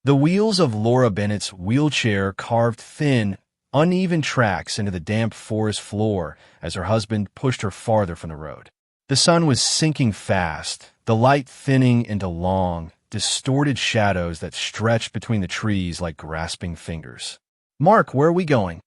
The wheels of Laura Bennett's wheelchair carved thin, uneven tracks into the damp forest floor as her husband pushed her farther from the road. The sun was sinking fast, the light thinning into long, distorted shadows that stretched between the trees like grasping fingers. "Mark, where are we going?"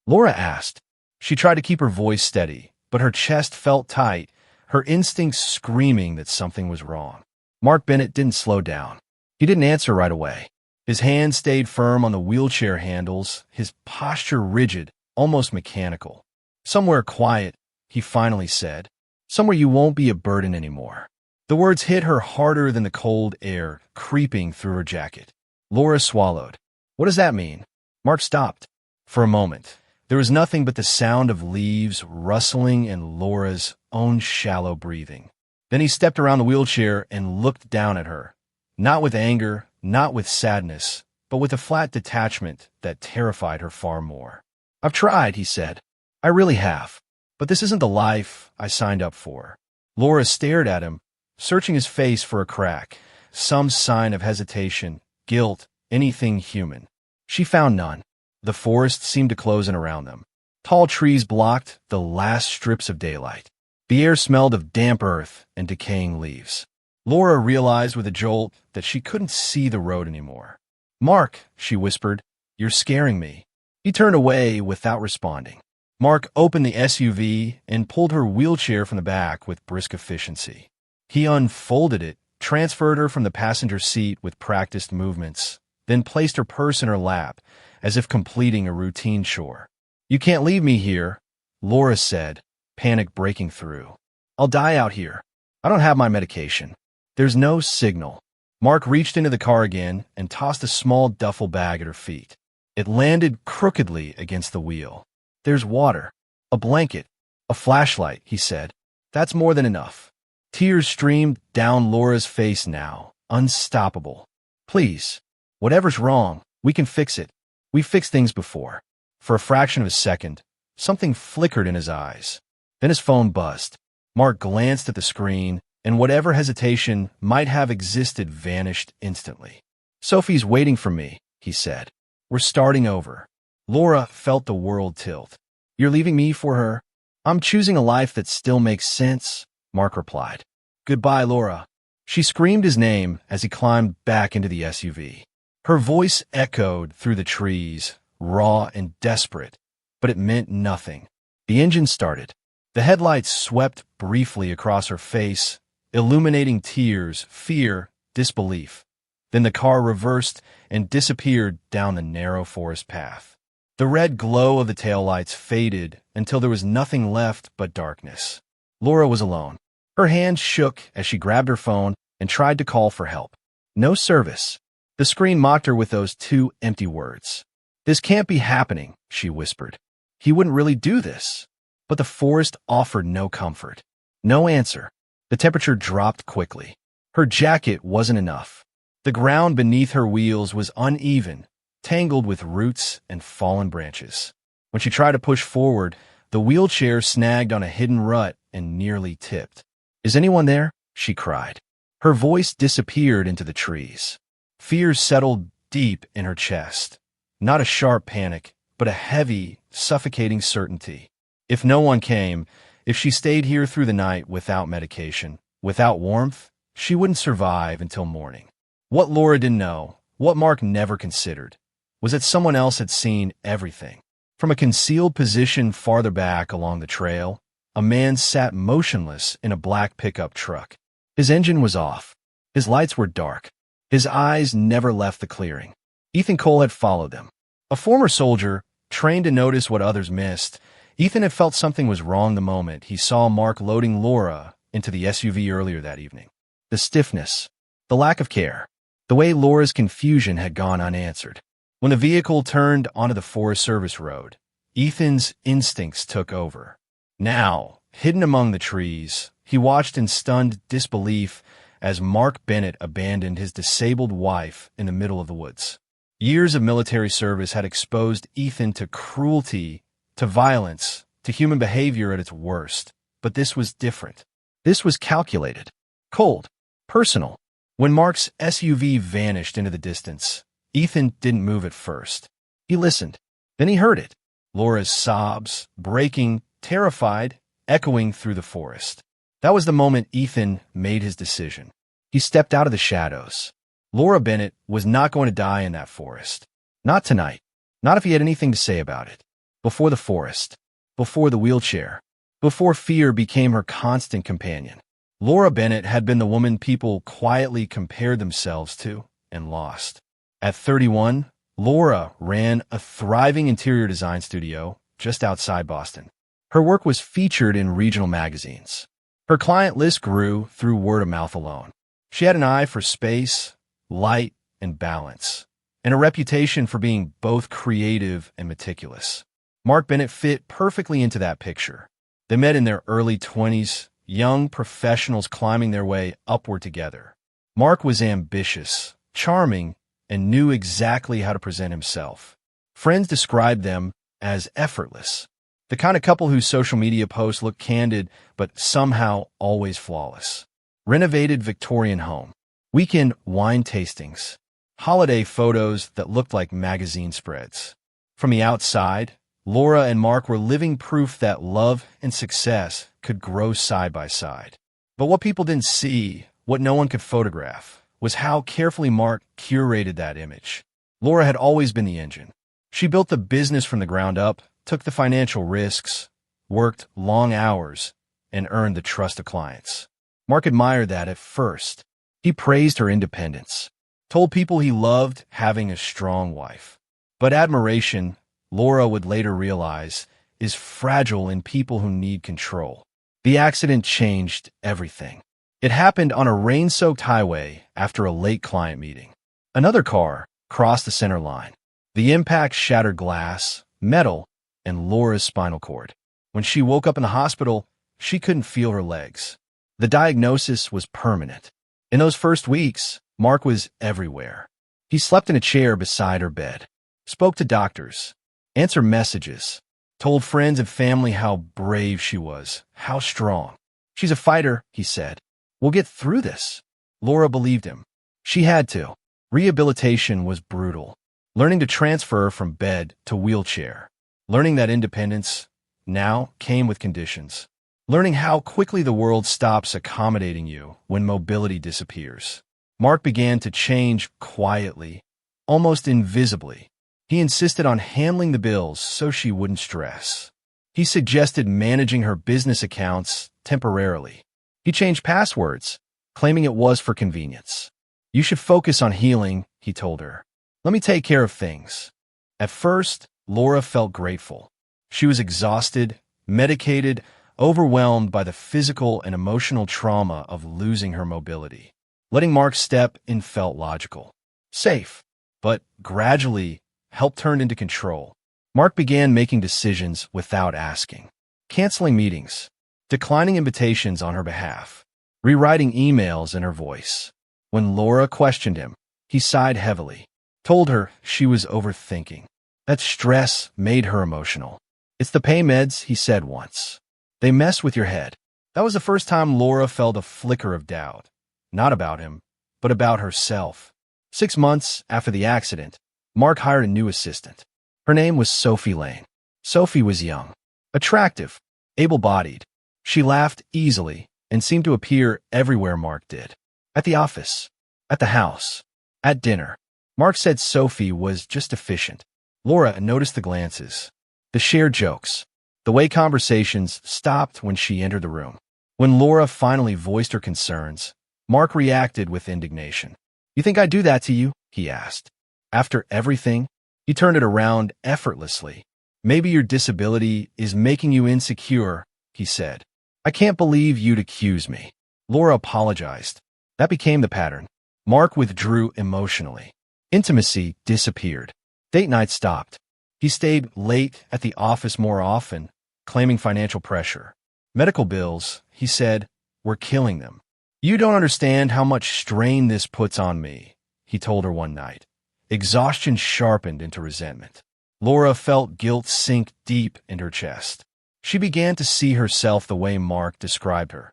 Laura asked. She tried to keep her voice steady, but her chest felt tight, her instincts screaming that something was wrong. Mark Bennett didn't slow down. He didn't answer right away. His hand stayed firm on the wheelchair handles, his posture rigid, almost mechanical. "Somewhere quiet," he finally said. "Somewhere you won't be a burden anymore." The words hit her harder than the cold air creeping through her jacket. Laura swallowed. "What does that mean?" Mark stopped. For a moment, there was nothing but the sound of leaves rustling and Laura's own shallow breathing. Then he stepped around the wheelchair and looked down at her. Not with anger, not with sadness, but with a flat detachment that terrified her far more. "I've tried," he said. "I really have. But this isn't the life I signed up for." Laura stared at him, searching his face for a crack, some sign of hesitation, guilt, anything human. She found none. The forest seemed to close in around them. Tall trees blocked the last strips of daylight. The air smelled of damp earth and decaying leaves. Laura realized with a jolt that she couldn't see the road anymore. "Mark," she whispered, "you're scaring me." He turned away without responding. Mark opened the SUV and pulled her wheelchair from the back with brisk efficiency. He unfolded it, transferred her from the passenger seat with practiced movements, then placed her purse in her lap, as if completing a routine chore. "You can't leave me here," Laura said, panic breaking through. "I'll die out here. I don't have my medication. There's no signal." Mark reached into the car again and tossed a small duffel bag at her feet. It landed crookedly against the wheel. "There's water, a blanket, a flashlight," he said. "That's more than enough." Tears streamed down Laura's face now, unstoppable. "Please, whatever's wrong, we can fix it. We've fixed things before." For a fraction of a second, something flickered in his eyes. Then his phone buzzed. Mark glanced at the screen, and whatever hesitation might have existed vanished instantly. "Sophie's waiting for me," he said. "We're starting over." Laura felt the world tilt. "You're leaving me for her?" "I'm choosing a life that still makes sense," Mark replied. "Goodbye, Laura." She screamed his name as he climbed back into the SUV. Her voice echoed through the trees, raw and desperate, but it meant nothing. The engine started. The headlights swept briefly across her face, illuminating tears, fear, disbelief. Then the car reversed and disappeared down the narrow forest path. The red glow of the taillights faded until there was nothing left but darkness. Laura was alone. Her hands shook as she grabbed her phone and tried to call for help. No service. The screen mocked her with those two empty words. "This can't be happening," she whispered. "He wouldn't really do this." But the forest offered no comfort. No answer. The temperature dropped quickly. Her jacket wasn't enough. The ground beneath her wheels was uneven, tangled with roots and fallen branches. When she tried to push forward, the wheelchair snagged on a hidden rut and nearly tipped. "Is anyone there?" she cried. Her voice disappeared into the trees. Fear settled deep in her chest. Not a sharp panic, but a heavy, suffocating certainty. If no one came, if she stayed here through the night without medication, without warmth, she wouldn't survive until morning. What Laura didn't know, what Mark never considered, was that someone else had seen everything. From a concealed position farther back along the trail, a man sat motionless in a black pickup truck. His engine was off. His lights were dark. His eyes never left the clearing. Ethan Cole had followed them. A former soldier, trained to notice what others missed, Ethan had felt something was wrong the moment he saw Mark loading Laura into the SUV earlier that evening. The stiffness, the lack of care, the way Laura's confusion had gone unanswered. When the vehicle turned onto the Forest Service road, Ethan's instincts took over. Now, hidden among the trees, he watched in stunned disbelief as Mark Bennett abandoned his disabled wife in the middle of the woods. Years of military service had exposed Ethan to cruelty, to violence, to human behavior at its worst. But this was different. This was calculated, cold, personal. When Mark's SUV vanished into the distance, Ethan didn't move at first. He listened. Then he heard it. Laura's sobs, breaking, terrified, echoing through the forest. That was the moment Ethan made his decision. He stepped out of the shadows. Laura Bennett was not going to die in that forest. Not tonight. Not if he had anything to say about it. Before the forest. Before the wheelchair. Before fear became her constant companion. Laura Bennett had been the woman people quietly compared themselves to and lost. At 31, Laura ran a thriving interior design studio just outside Boston. Her work was featured in regional magazines. Her client list grew through word of mouth alone. She had an eye for space, light, and balance, and a reputation for being both creative and meticulous. Mark Bennett fit perfectly into that picture. They met in their early 20s, young professionals climbing their way upward together. Mark was ambitious, charming, and knew exactly how to present himself. Friends described them as effortless, the kind of couple whose social media posts look candid but somehow always flawless. Renovated Victorian home, weekend wine tastings, holiday photos that looked like magazine spreads. From the outside, Laura and Mark were living proof that love and success could grow side by side. But what people didn't see, what no one could photograph, was how carefully Mark curated that image. Laura had always been the engine. She built the business from the ground up, took the financial risks, worked long hours, and earned the trust of clients. Mark admired that at first. He praised her independence, told people he loved having a strong wife. But admiration, Laura would later realize, is fragile in people who need control. The accident changed everything. It happened on a rain-soaked highway after a late client meeting. Another car crossed the center line. The impact shattered glass, metal, and Laura's spinal cord. When she woke up in the hospital, she couldn't feel her legs. The diagnosis was permanent. In those first weeks, Mark was everywhere. He slept in a chair beside her bed, spoke to doctors, answered messages, told friends and family how brave she was, how strong. "She's a fighter," he said. "We'll get through this." Laura believed him. She had to. Rehabilitation was brutal. Learning to transfer from bed to wheelchair. Learning that independence now came with conditions. Learning how quickly the world stops accommodating you when mobility disappears. Mark began to change quietly, almost invisibly. He insisted on handling the bills so she wouldn't stress. He suggested managing her business accounts temporarily. He changed passwords, claiming it was for convenience. "You should focus on healing," he told her. "Let me take care of things." At first, Laura felt grateful. She was exhausted, medicated, overwhelmed by the physical and emotional trauma of losing her mobility. Letting Mark step in felt logical. Safe, but gradually, help turned into control. Mark began making decisions without asking. Canceling meetings, declining invitations on her behalf, rewriting emails in her voice. When Laura questioned him, he sighed heavily, told her she was overthinking. That stress made her emotional. "It's the pain meds," he said once. "They mess with your head." That was the first time Laura felt a flicker of doubt, not about him, but about herself. 6 months after the accident, Mark hired a new assistant. Her name was Sophie Lane. Sophie was young, attractive, able-bodied. She laughed easily and seemed to appear everywhere Mark did. At the office, at the house, at dinner. Mark said Sophie was just efficient. Laura noticed the glances, the shared jokes, the way conversations stopped when she entered the room. When Laura finally voiced her concerns, Mark reacted with indignation. "You think I'd do that to you?" he asked. "After everything?" He turned it around effortlessly. "Maybe your disability is making you insecure," he said. "I can't believe you'd accuse me." Laura apologized. That became the pattern. Mark withdrew emotionally. Intimacy disappeared. Date night stopped. He stayed late at the office more often, claiming financial pressure. "Medical bills," he said, "were killing them." "You don't understand how much strain this puts on me," he told her one night. Exhaustion sharpened into resentment. Laura felt guilt sink deep in her chest. She began to see herself the way Mark described her,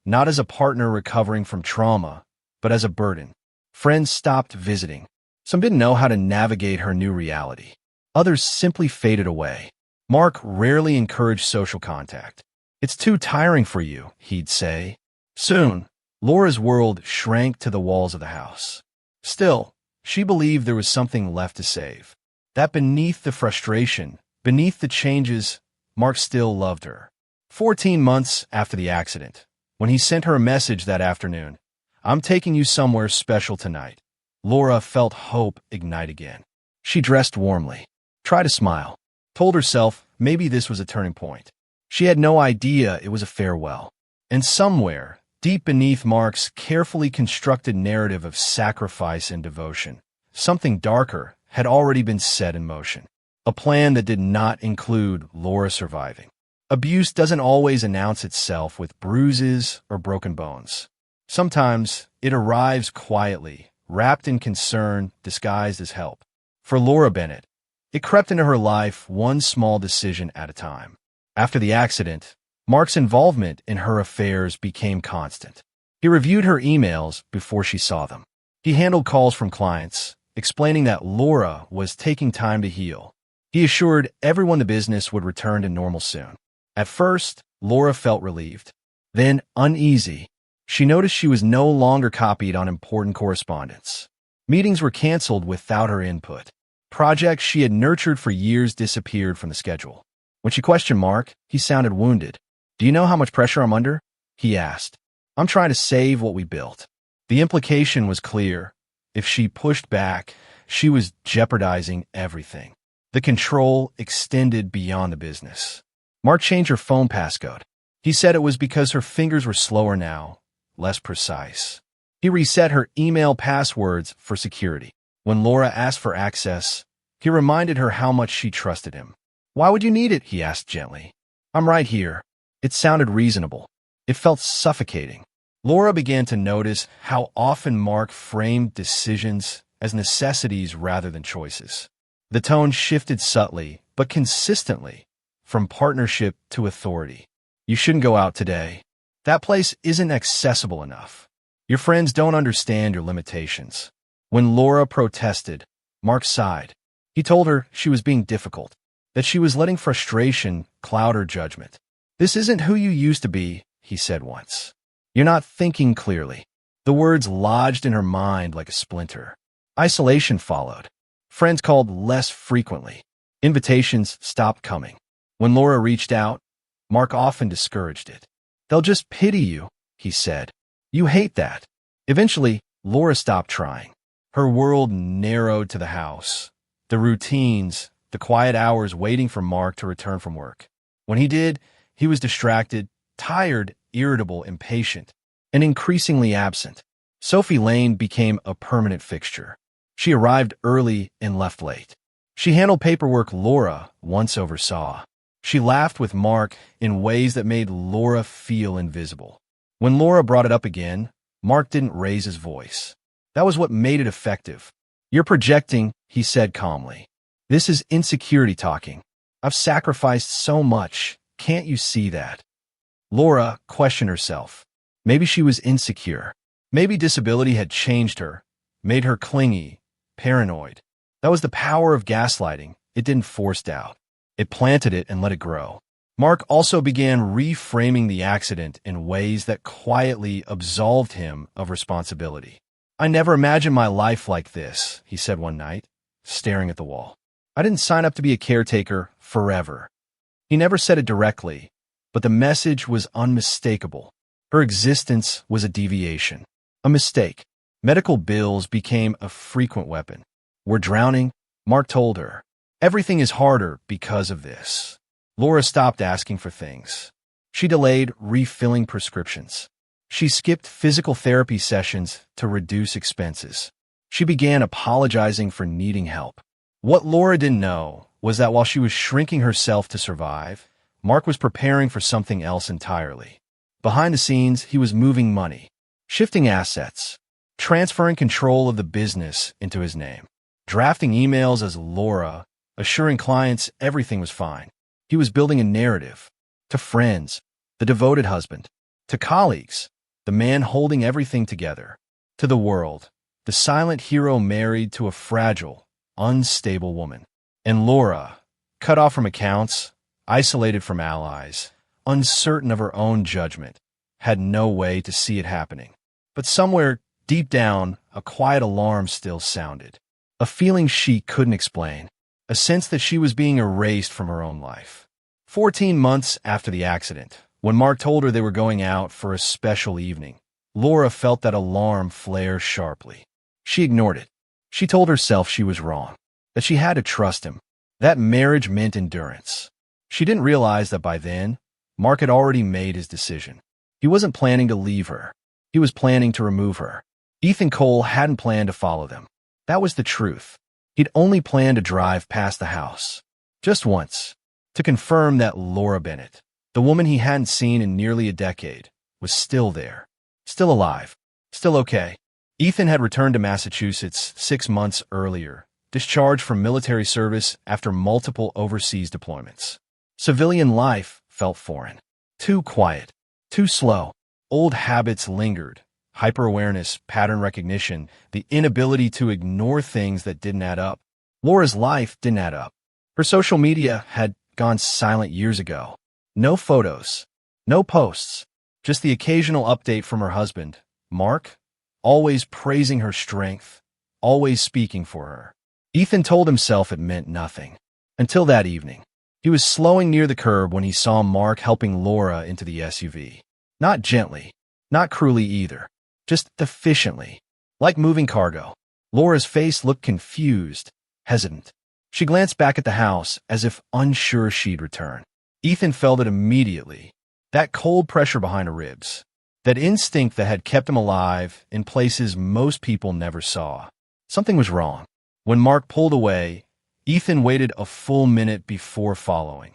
not as a partner recovering from trauma, but as a burden. Friends stopped visiting. Some didn't know how to navigate her new reality. Others simply faded away. Mark rarely encouraged social contact. "It's too tiring for you," he'd say. Soon, Laura's world shrank to the walls of the house. Still, she believed there was something left to save. That beneath the frustration, beneath the changes, Mark still loved her. 14 months after the accident, when he sent her a message that afternoon, "I'm taking you somewhere special tonight," Laura felt hope ignite again. She dressed warmly, tried to smile, told herself maybe this was a turning point. She had no idea it was a farewell. And somewhere, deep beneath Mark's carefully constructed narrative of sacrifice and devotion, something darker had already been set in motion. A plan that did not include Laura surviving. Abuse doesn't always announce itself with bruises or broken bones. Sometimes it arrives quietly, wrapped in concern, disguised as help. For Laura Bennett, it crept into her life one small decision at a time. After the accident, Mark's involvement in her affairs became constant. He reviewed her emails before she saw them. He handled calls from clients, explaining that Laura was taking time to heal. He assured everyone the business would return to normal soon. At first, Laura felt relieved, then uneasy. She noticed she was no longer copied on important correspondence. Meetings were canceled without her input. Projects she had nurtured for years disappeared from the schedule. When she questioned Mark, he sounded wounded. "Do you know how much pressure I'm under?" he asked. "I'm trying to save what we built." The implication was clear. If she pushed back, she was jeopardizing everything. The control extended beyond the business. Mark changed her phone passcode. He said it was because her fingers were slower now, less precise. He reset her email passwords for security. When Laura asked for access, he reminded her how much she trusted him. "Why would you need it?" he asked gently. "I'm right here." It sounded reasonable. It felt suffocating. Laura began to notice how often Mark framed decisions as necessities rather than choices. The tone shifted subtly, but consistently, from partnership to authority. "You shouldn't go out today. That place isn't accessible enough. Your friends don't understand your limitations." When Laura protested, Mark sighed. He told her she was being difficult, that she was letting frustration cloud her judgment. "This isn't who you used to be," he said once. "You're not thinking clearly." The words lodged in her mind like a splinter. Isolation followed. Friends called less frequently. Invitations stopped coming. When Laura reached out, Mark often discouraged it. "They'll just pity you," he said. "You hate that." Eventually, Laura stopped trying. Her world narrowed to the house, the routines, the quiet hours waiting for Mark to return from work. When he did, he was distracted, tired, irritable, impatient, and increasingly absent. Sophie Lane became a permanent fixture. She arrived early and left late. She handled paperwork Laura once oversaw. She laughed with Mark in ways that made Laura feel invisible. When Laura brought it up again, Mark didn't raise his voice. That was what made it effective. "You're projecting," he said calmly. "This is insecurity talking. I've sacrificed so much. Can't you see that?" Laura questioned herself. Maybe she was insecure. Maybe disability had changed her, made her clingy, paranoid. That was the power of gaslighting. It didn't force doubt. It planted it and let it grow. Mark also began reframing the accident in ways that quietly absolved him of responsibility. "I never imagined my life like this," he said one night, staring at the wall. "I didn't sign up to be a caretaker forever." He never said it directly, but the message was unmistakable. Her existence was a deviation, a mistake. Medical bills became a frequent weapon. "We're drowning," Mark told her. "Everything is harder because of this." Laura stopped asking for things. She delayed refilling prescriptions. She skipped physical therapy sessions to reduce expenses. She began apologizing for needing help. What Laura didn't know was that while she was shrinking herself to survive, Mark was preparing for something else entirely. Behind the scenes, he was moving money, shifting assets, transferring control of the business into his name, drafting emails as Laura, assuring clients everything was fine. He was building a narrative. To friends, the devoted husband. To colleagues, the man holding everything together. To the world, The silent hero married to a fragile, unstable woman. And Laura, cut off from accounts, isolated from allies, uncertain of her own judgment, had no way to see it happening. But somewhere, deep down, a quiet alarm still sounded. A feeling she couldn't explain. A sense that she was being erased from her own life. 14 months after the accident, when Mark told her they were going out for a special evening, Laura felt that alarm flare sharply. She ignored it. She told herself she was wrong, that she had to trust him, that marriage meant endurance. She didn't realize that by then, Mark had already made his decision. He wasn't planning to leave her. He was planning to remove her. Ethan Cole hadn't planned to follow them. That was the truth. He'd only planned to drive past the house. Just once. To confirm that Laura Bennett, the woman he hadn't seen in nearly a decade, was still there. Still alive. Still okay. Ethan had returned to Massachusetts 6 months earlier, discharged from military service after multiple overseas deployments. Civilian life felt foreign. Too quiet. Too slow. Old habits lingered. Hyper-awareness, pattern recognition, the inability to ignore things that didn't add up. Laura's life didn't add up. Her social media had gone silent years ago. No photos. No posts. Just the occasional update from her husband, Mark, always praising her strength, always speaking for her. Ethan told himself it meant nothing. Until that evening. He was slowing near the curb when he saw Mark helping Laura into the SUV. Not gently. Not cruelly either. Just efficiently. Like moving cargo. Laura's face looked confused, hesitant. She glanced back at the house as if unsure she'd return. Ethan felt it immediately. That cold pressure behind her ribs. That instinct that had kept him alive in places most people never saw. Something was wrong. When Mark pulled away, Ethan waited a full minute before following,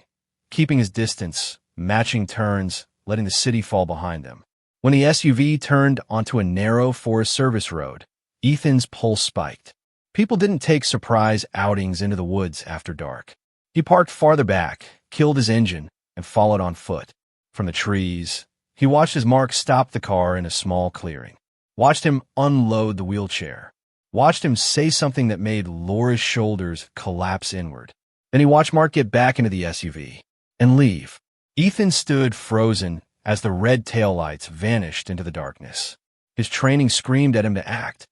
keeping his distance, matching turns, letting the city fall behind them. When the SUV turned onto a narrow Forest Service road, Ethan's pulse spiked. People didn't take surprise outings into the woods after dark. He parked farther back, killed his engine, and followed on foot. From the trees, he watched as Mark stopped the car in a small clearing. Watched him unload the wheelchair. Watched him say something that made Laura's shoulders collapse inward. Then he watched Mark get back into the SUV and leave. Ethan stood frozen as the red taillights vanished into the darkness. His training screamed at him to act,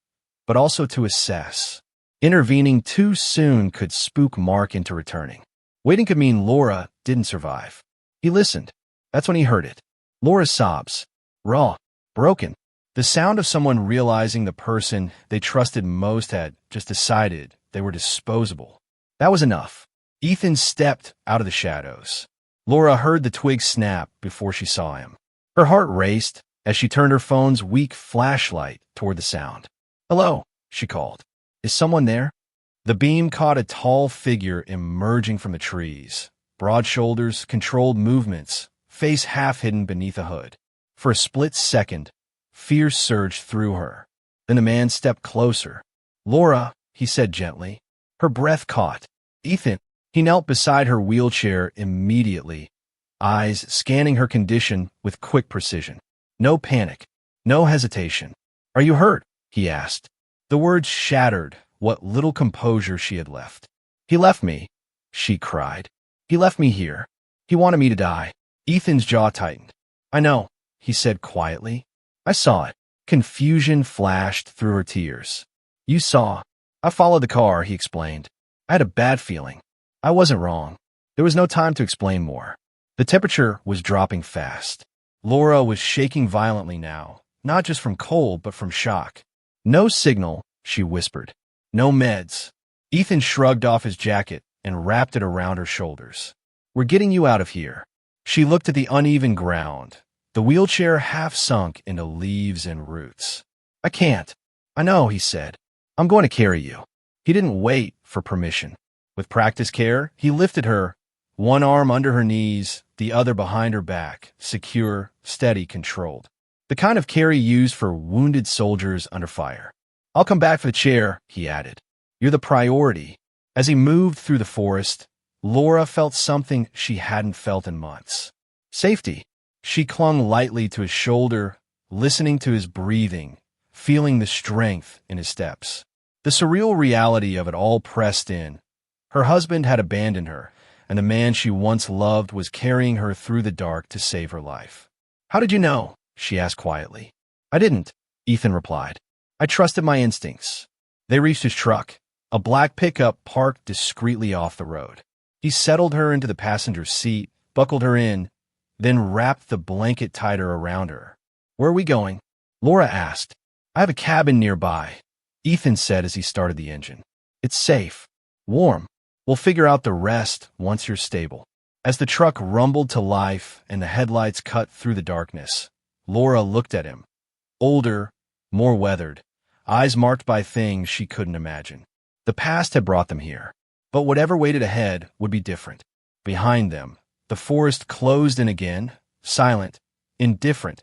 but also to assess. Intervening too soon could spook Mark into returning. Waiting could mean Laura didn't survive. He listened. That's when he heard it. Laura's sobs. Raw. Broken. The sound of someone realizing the person they trusted most had just decided they were disposable. That was enough. Ethan stepped out of the shadows. Laura heard the twig snap before she saw him. Her heart raced as she turned her phone's weak flashlight toward the sound. "Hello," she called. "Is someone there?" The beam caught a tall figure emerging from the trees. Broad shoulders, controlled movements, face half hidden beneath a hood. For a split second, fear surged through her. Then the man stepped closer. "Laura," he said gently. Her breath caught. "Ethan." He knelt beside her wheelchair immediately, eyes scanning her condition with quick precision. No panic. No hesitation. "Are you hurt?" he asked. The words shattered what little composure she had left. "He left me," she cried. "He left me here. He wanted me to die." Ethan's jaw tightened. "I know," he said quietly. "I saw it." Confusion flashed through her tears. "You saw." "I followed the car," he explained. "I had a bad feeling. I wasn't wrong." There was no time to explain more. The temperature was dropping fast. Laura was shaking violently now, not just from cold, but from shock. "No signal," she whispered. "No meds." Ethan shrugged off his jacket and wrapped it around her shoulders. "We're getting you out of here." She looked at the uneven ground, the wheelchair half sunk into leaves and roots. "I can't." "I know," he said. "I'm going to carry you." He didn't wait for permission. With practiced care, he lifted her, one arm under her knees, the other behind her back, secure, steady, controlled. The kind of carry used for wounded soldiers under fire. "I'll come back for the chair," he added. "You're the priority." As he moved through the forest, Laura felt something she hadn't felt in months. Safety. She clung lightly to his shoulder, listening to his breathing, feeling the strength in his steps. The surreal reality of it all pressed in. Her husband had abandoned her, and the man she once loved was carrying her through the dark to save her life. "How did you know?" she asked quietly. "I didn't," Ethan replied. "I trusted my instincts." They reached his truck, a black pickup parked discreetly off the road. He settled her into the passenger seat, buckled her in, then wrapped the blanket tighter around her. "Where are we going?" Laura asked. "I have a cabin nearby," Ethan said as he started the engine. "It's safe, warm. We'll figure out the rest once you're stable." As the truck rumbled to life and the headlights cut through the darkness, Laura looked at him. Older, more weathered, eyes marked by things she couldn't imagine. The past had brought them here, but whatever waited ahead would be different. Behind them, the forest closed in again, silent, indifferent,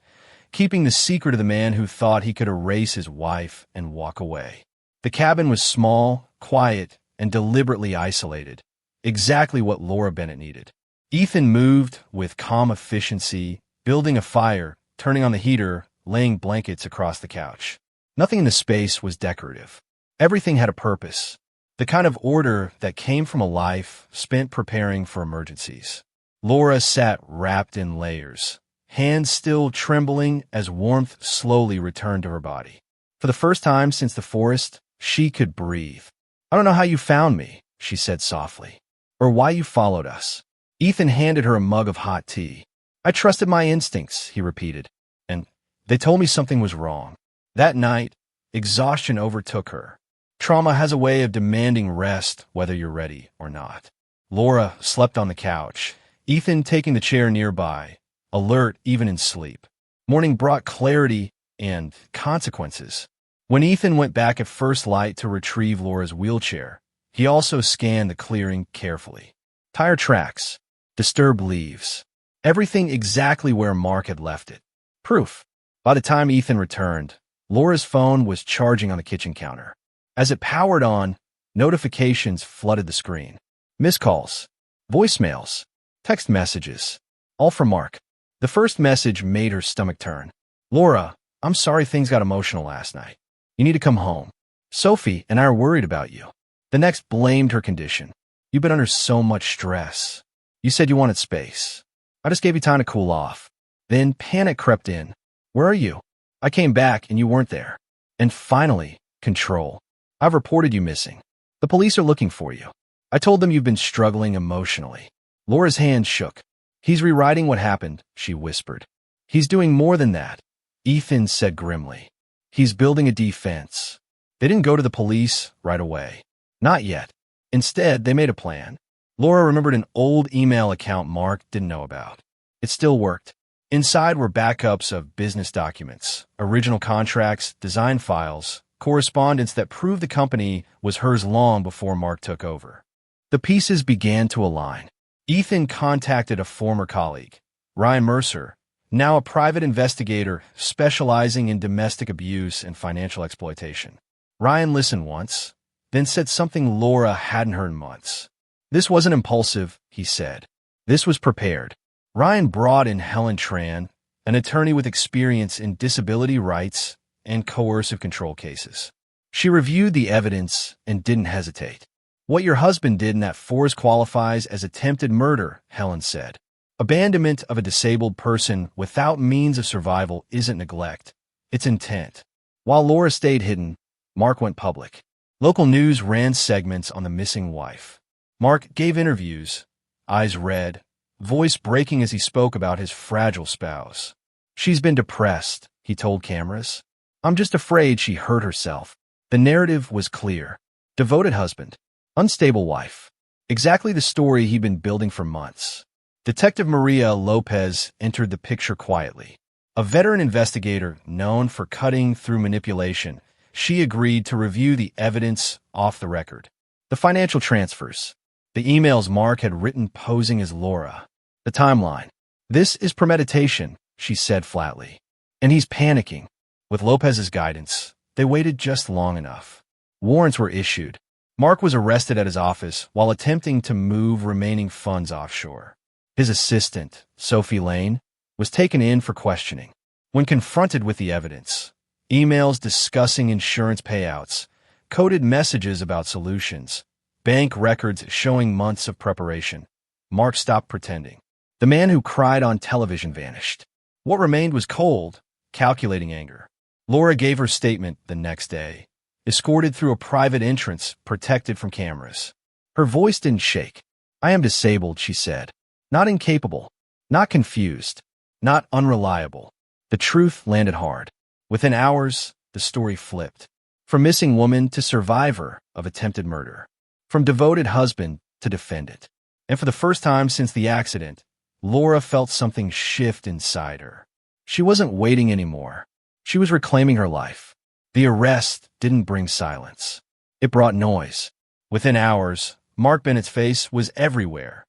keeping the secret of the man who thought he could erase his wife and walk away. The cabin was small, quiet, and deliberately isolated, exactly what Laura Bennett needed. Ethan moved with calm efficiency, building a fire, turning on the heater, laying blankets across the couch. Nothing in the space was decorative. Everything had a purpose, the kind of order that came from a life spent preparing for emergencies. Laura sat wrapped in layers, hands still trembling as warmth slowly returned to her body. For the first time since the forest, she could breathe. "I don't know how you found me," she said softly, "or why you followed us." Ethan handed her a mug of hot tea. "I trusted my instincts," he repeated, "and they told me something was wrong." That night, exhaustion overtook her. Trauma has a way of demanding rest whether you're ready or not. Laura slept on the couch, Ethan taking the chair nearby, alert even in sleep. Morning brought clarity and consequences. When Ethan went back at first light to retrieve Laura's wheelchair, he also scanned the clearing carefully. Tire tracks, disturbed leaves, everything exactly where Mark had left it. Proof. By the time Ethan returned, Laura's phone was charging on the kitchen counter. As it powered on, notifications flooded the screen. Missed calls, voicemails, text messages, all from Mark. The first message made her stomach turn. "Laura, I'm sorry things got emotional last night. You need to come home. Sophie and I are worried about you." The next blamed her condition. "You've been under so much stress. You said you wanted space. I just gave you time to cool off." Then panic crept in. "Where are you? I came back and you weren't there." And finally, control. "I've reported you missing. The police are looking for you. I told them you've been struggling emotionally." Laura's hand shook. "He's rewriting what happened," she whispered. "He's doing more than that," Ethan said grimly. "He's building a defense." They didn't go to the police right away. Not yet. Instead, they made a plan. Laura remembered an old email account Mark didn't know about. It still worked. Inside were backups of business documents, original contracts, design files, correspondence that proved the company was hers long before Mark took over. The pieces began to align. Ethan contacted a former colleague, Ryan Mercer, now a private investigator specializing in domestic abuse and financial exploitation. Ryan listened once, then said something Laura hadn't heard in months. "This wasn't impulsive," he said. "This was prepared." Ryan brought in Helen Tran, an attorney with experience in disability rights and coercive control cases. She reviewed the evidence and didn't hesitate. "What your husband did in that forest qualifies as attempted murder," Helen said. "Abandonment of a disabled person without means of survival isn't neglect. It's intent." While Laura stayed hidden, Mark went public. Local news ran segments on the missing wife. Mark gave interviews, eyes red, voice breaking as he spoke about his fragile spouse. "She's been depressed," he told cameras. "I'm just afraid she hurt herself." The narrative was clear. Devoted husband, unstable wife. Exactly the story he'd been building for months. Detective Maria Lopez entered the picture quietly. A veteran investigator known for cutting through manipulation, she agreed to review the evidence off the record. The financial transfers, the emails Mark had written posing as Laura, the timeline. "This is premeditation," she said flatly. "And he's panicking." With Lopez's guidance, they waited just long enough. Warrants were issued. Mark was arrested at his office while attempting to move remaining funds offshore. His assistant, Sophie Lane, was taken in for questioning. When confronted with the evidence, Emails discussing insurance payouts, coded messages about solutions, bank records showing months of preparation. Mark stopped pretending. The man who cried on television vanished. What remained was cold, calculating anger. Laura gave her statement the next day, escorted through a private entrance protected from cameras. Her voice didn't shake. "I am disabled," she said. "Not incapable, not confused, not unreliable." The truth landed hard. Within hours, the story flipped. From missing woman to survivor of attempted murder. From devoted husband to defendant. And for the first time since the accident, Laura felt something shift inside her. She wasn't waiting anymore. She was reclaiming her life. The arrest didn't bring silence. It brought noise. Within hours, Mark Bennett's face was everywhere.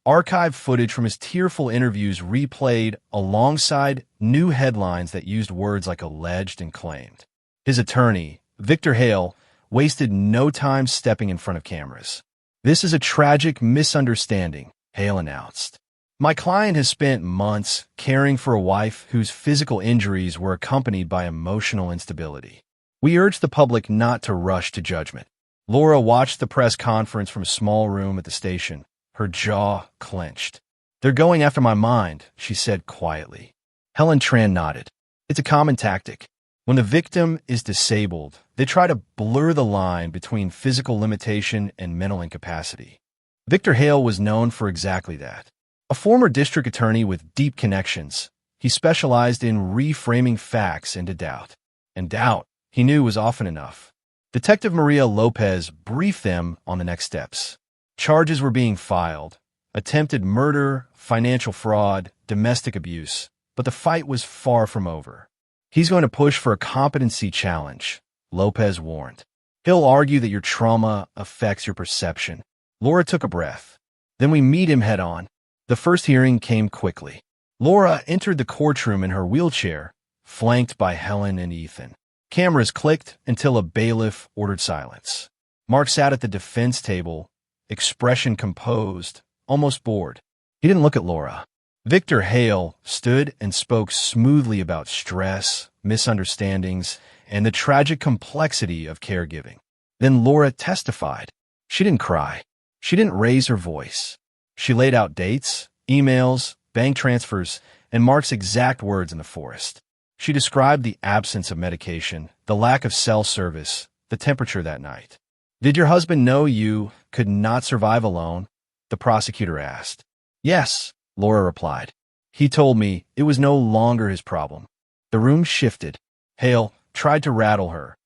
Archived footage from his tearful interviews replayed alongside new headlines that used words like alleged and claimed. His attorney, Victor Hale, wasted no time stepping in front of cameras. "This is a tragic misunderstanding," Hale announced. "My client has spent months caring for a wife whose physical injuries were accompanied by emotional instability. We urge the public not to rush to judgment." Laura watched the press conference from a small room at the station, her jaw clenched. "They're going after my mind," she said quietly. Helen Tran nodded. "It's a common tactic. When the victim is disabled, they try to blur the line between physical limitation and mental incapacity." Victor Hale was known for exactly that. A former district attorney with deep connections, he specialized in reframing facts into doubt. And doubt, he knew, was often enough. Detective Maria Lopez briefed them on the next steps. Charges were being filed: attempted murder, financial fraud, domestic abuse. But the fight was far from over. "He's going to push for a competency challenge," Lopez warned. "He'll argue that your trauma affects your perception." Laura took a breath. "Then we meet him head on." The first hearing came quickly. Laura entered the courtroom in her wheelchair, flanked by Helen and Ethan. Cameras clicked until a bailiff ordered silence. Mark sat at the defense table, expression composed, almost bored. He didn't look at Laura. Victor Hale stood and spoke smoothly about stress, misunderstandings, and the tragic complexity of caregiving. Then Laura testified. She didn't cry. She didn't raise her voice. She laid out dates, emails, bank transfers, and Mark's exact words in the forest. She described the absence of medication, the lack of cell service, the temperature that night. "Did your husband know you could not survive alone?" the prosecutor asked. "Yes," Laura replied. "He told me it was no longer his problem." The room shifted. Hale tried to rattle her,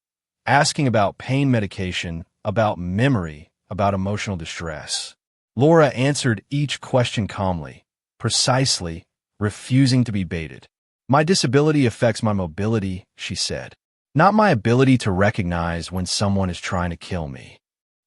asking about pain medication, about memory, about emotional distress. Laura answered each question calmly, precisely, refusing to be baited. "My disability affects my mobility," she said, "not my ability to recognize when someone is trying to kill me."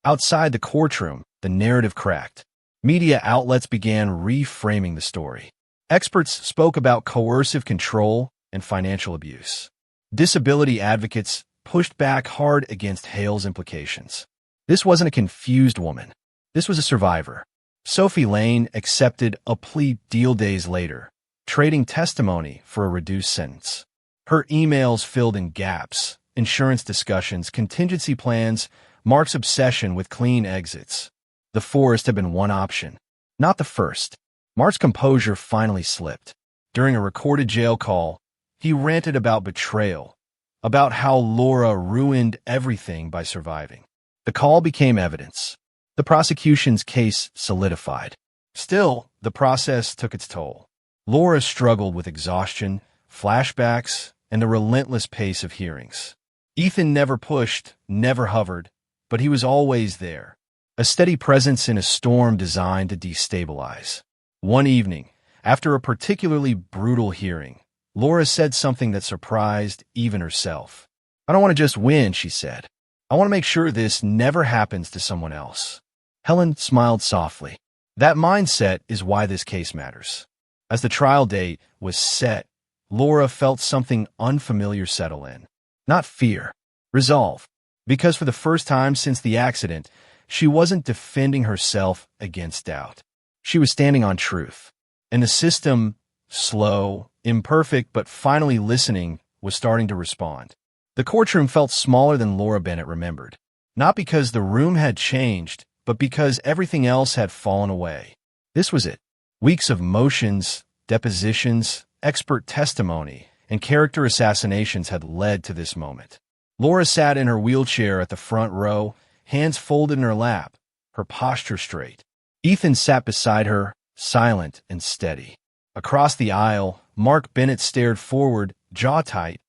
Outside the courtroom, the narrative cracked. Media outlets began reframing the story. Experts spoke about coercive control and financial abuse. Disability advocates pushed back hard against Hale's implications. This wasn't a confused woman. This was a survivor. Sophie Lane accepted a plea deal days later, trading testimony for a reduced sentence. Her emails filled in gaps, insurance discussions, contingency plans, Mark's obsession with clean exits. The forest had been one option, not the first. Mark's composure finally slipped. During a recorded jail call, he ranted about betrayal, about how Laura ruined everything by surviving. The call became evidence. The prosecution's case solidified. Still, the process took its toll. Laura struggled with exhaustion, flashbacks, and the relentless pace of hearings. Ethan never pushed, never hovered, but he was always there. A steady presence in a storm designed to destabilize. One evening, after a particularly brutal hearing, Laura said something that surprised even herself. "I don't want to just win," she said. "I want to make sure this never happens to someone else." Helen smiled softly. That mindset is why this case matters. As the trial date was set, Laura felt something unfamiliar settle in. Not fear, resolve. Because for the first time since the accident, she wasn't defending herself against doubt. She was standing on truth. And the system, slow, imperfect, but finally listening, was starting to respond. The courtroom felt smaller than Laura Bennett remembered. Not because the room had changed, but because everything else had fallen away. This was it. Weeks of motions, depositions, expert testimony, and character assassinations had led to this moment. Laura sat in her wheelchair at the front row, hands folded in her lap, her posture straight. Ethan sat beside her, silent and steady. Across the aisle, Mark Bennett stared forward, jaw tight,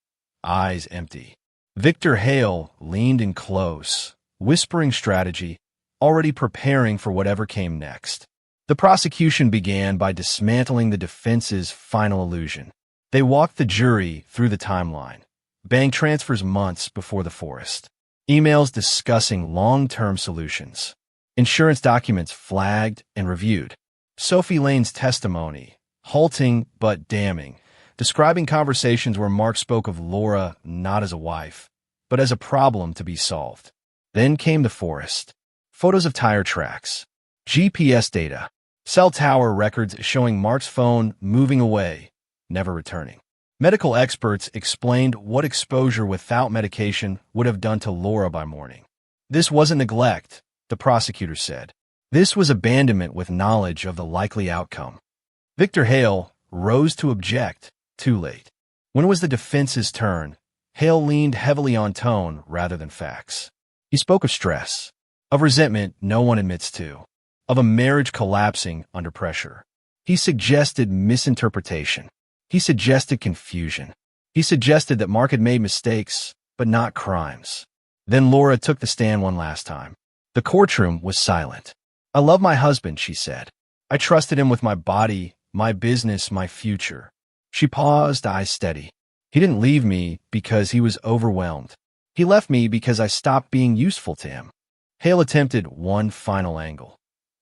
eyes empty. Victor Hale leaned in close, whispering strategy, already preparing for whatever came next. The prosecution began by dismantling the defense's final illusion. They walked the jury through the timeline. Bank transfers months before the forest. Emails discussing long-term solutions. Insurance documents flagged and reviewed. Sophie Lane's testimony, halting but damning, describing conversations where Mark spoke of Laura not as a wife, but as a problem to be solved. Then came the forest. Photos of tire tracks, GPS data, cell tower records showing Mark's phone moving away, never returning. Medical experts explained what exposure without medication would have done to Laura by morning. This wasn't neglect, the prosecutor said. This was abandonment with knowledge of the likely outcome. Victor Hale rose to object, too late. When it was the defense's turn, Hale leaned heavily on tone rather than facts. He spoke of stress, of resentment no one admits to, of a marriage collapsing under pressure. He suggested misinterpretation. He suggested confusion. He suggested that Mark had made mistakes, but not crimes. Then Laura took the stand one last time. The courtroom was silent. "I love my husband," she said. "I trusted him with my body, my business, my future." She paused, eyes steady. "He didn't leave me because he was overwhelmed. He left me because I stopped being useful to him." Hale attempted one final angle,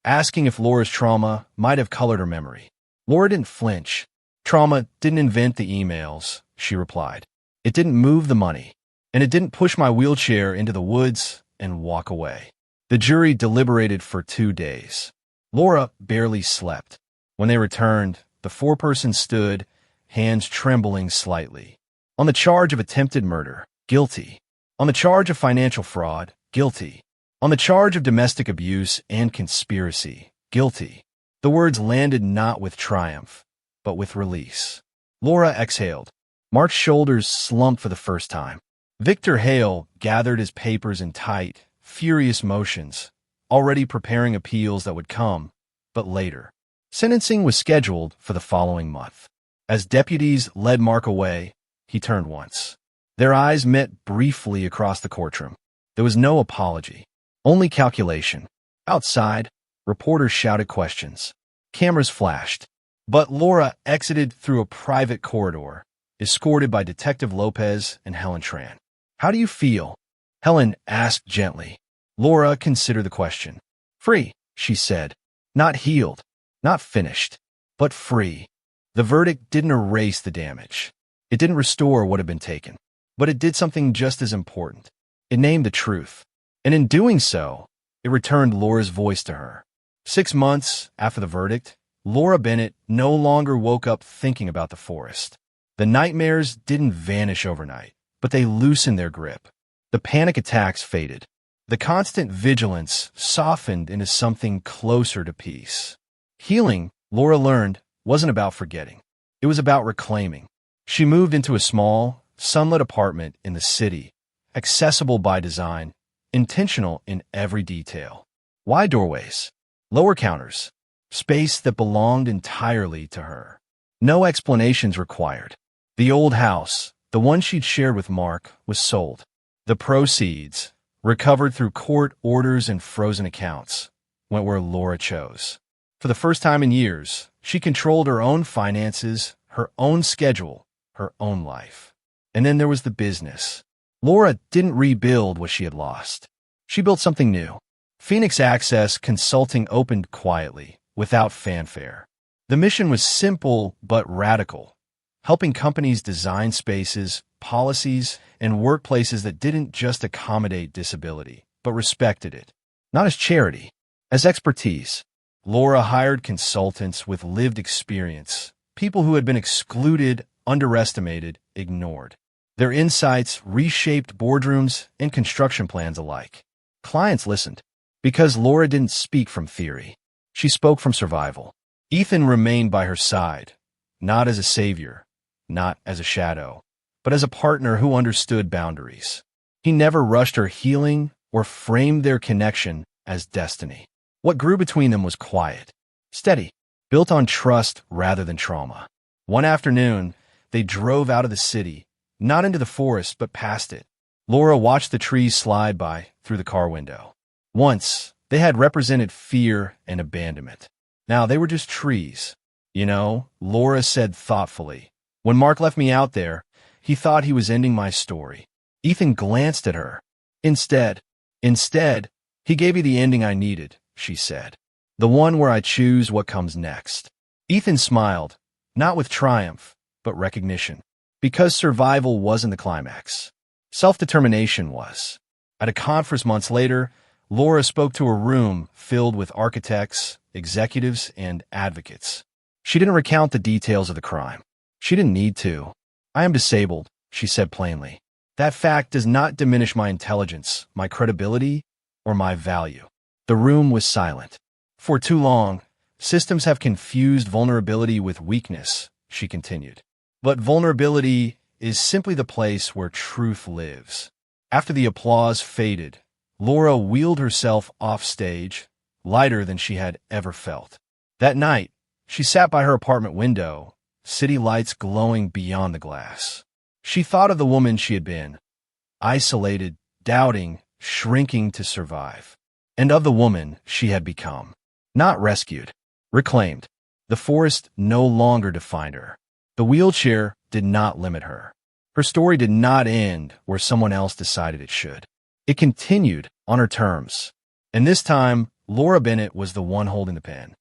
asking if Laura's trauma might have colored her memory. Laura didn't flinch. "Trauma didn't invent the emails," she replied. "It didn't move the money, and it didn't push my wheelchair into the woods and walk away." The jury deliberated for 2 days. Laura barely slept. When they returned, the foreperson stood, hands trembling slightly. On the charge of attempted murder, guilty. On the charge of financial fraud, guilty. On the charge of domestic abuse and conspiracy, guilty. The words landed not with triumph, but with release. Laura exhaled. Mark's shoulders slumped for the first time. Victor Hale gathered his papers in tight, furious motions, already preparing appeals that would come, but later. Sentencing was scheduled for the following month. As deputies led Mark away, he turned once. Their eyes met briefly across the courtroom. There was no apology, only calculation. Outside, reporters shouted questions. Cameras flashed. But Laura exited through a private corridor, escorted by Detective Lopez and Helen Tran. "How do you feel?" Helen asked gently. Laura considered the question. "Free," she said. "Not healed, not finished, but free." The verdict didn't erase the damage. It didn't restore what had been taken. But it did something just as important. It named the truth. And in doing so, it returned Laura's voice to her. 6 months after the verdict, Laura Bennett no longer woke up thinking about the forest. The nightmares didn't vanish overnight, but they loosened their grip. The panic attacks faded. The constant vigilance softened into something closer to peace. Healing, Laura learned, wasn't about forgetting. It was about reclaiming. She moved into a small, sunlit apartment in the city, accessible by design, intentional in every detail. Wide doorways, lower counters, space that belonged entirely to her. No explanations required. The old house, the one she'd shared with Mark, was sold. The proceeds, recovered through court orders and frozen accounts, went where Laura chose. For the first time in years, she controlled her own finances, her own schedule, her own life. And then there was the business. Laura didn't rebuild what she had lost. She built something new. Phoenix Access Consulting opened quietly, without fanfare. The mission was simple but radical, helping companies design spaces, policies, and workplaces that didn't just accommodate disability, but respected it. Not as charity, as expertise. Laura hired consultants with lived experience, people who had been excluded, underestimated, ignored. Their insights reshaped boardrooms and construction plans alike. Clients listened because Laura didn't speak from theory. She spoke from survival. Ethan remained by her side, not as a savior, not as a shadow, but as a partner who understood boundaries. He never rushed her healing or framed their connection as destiny. What grew between them was quiet, steady, built on trust rather than trauma. One afternoon, they drove out of the city, not into the forest, but past it. Laura watched the trees slide by through the car window. Once, they had represented fear and abandonment. Now they were just trees. You know, Laura said thoughtfully. When Mark left me out there, he thought he was ending my story. Ethan glanced at her. Instead, he gave me the ending I needed, she said. The one where I choose what comes next. Ethan smiled, not with triumph, but recognition. Because survival wasn't the climax. Self-determination was. At a conference months later, Laura spoke to a room filled with architects, executives, and advocates. She didn't recount the details of the crime. She didn't need to. I am disabled, she said plainly. That fact does not diminish my intelligence, my credibility, or my value. The room was silent. For too long, systems have confused vulnerability with weakness, she continued. But vulnerability is simply the place where truth lives. After the applause faded, Laura wheeled herself off stage, lighter than she had ever felt. That night, she sat by her apartment window, city lights glowing beyond the glass. She thought of the woman she had been, isolated, doubting, shrinking to survive, and of the woman she had become. Not rescued, reclaimed. The forest no longer defined her. The wheelchair did not limit her. Her story did not end where someone else decided it should. It continued on her terms. And this time, Laura Bennett was the one holding the pen.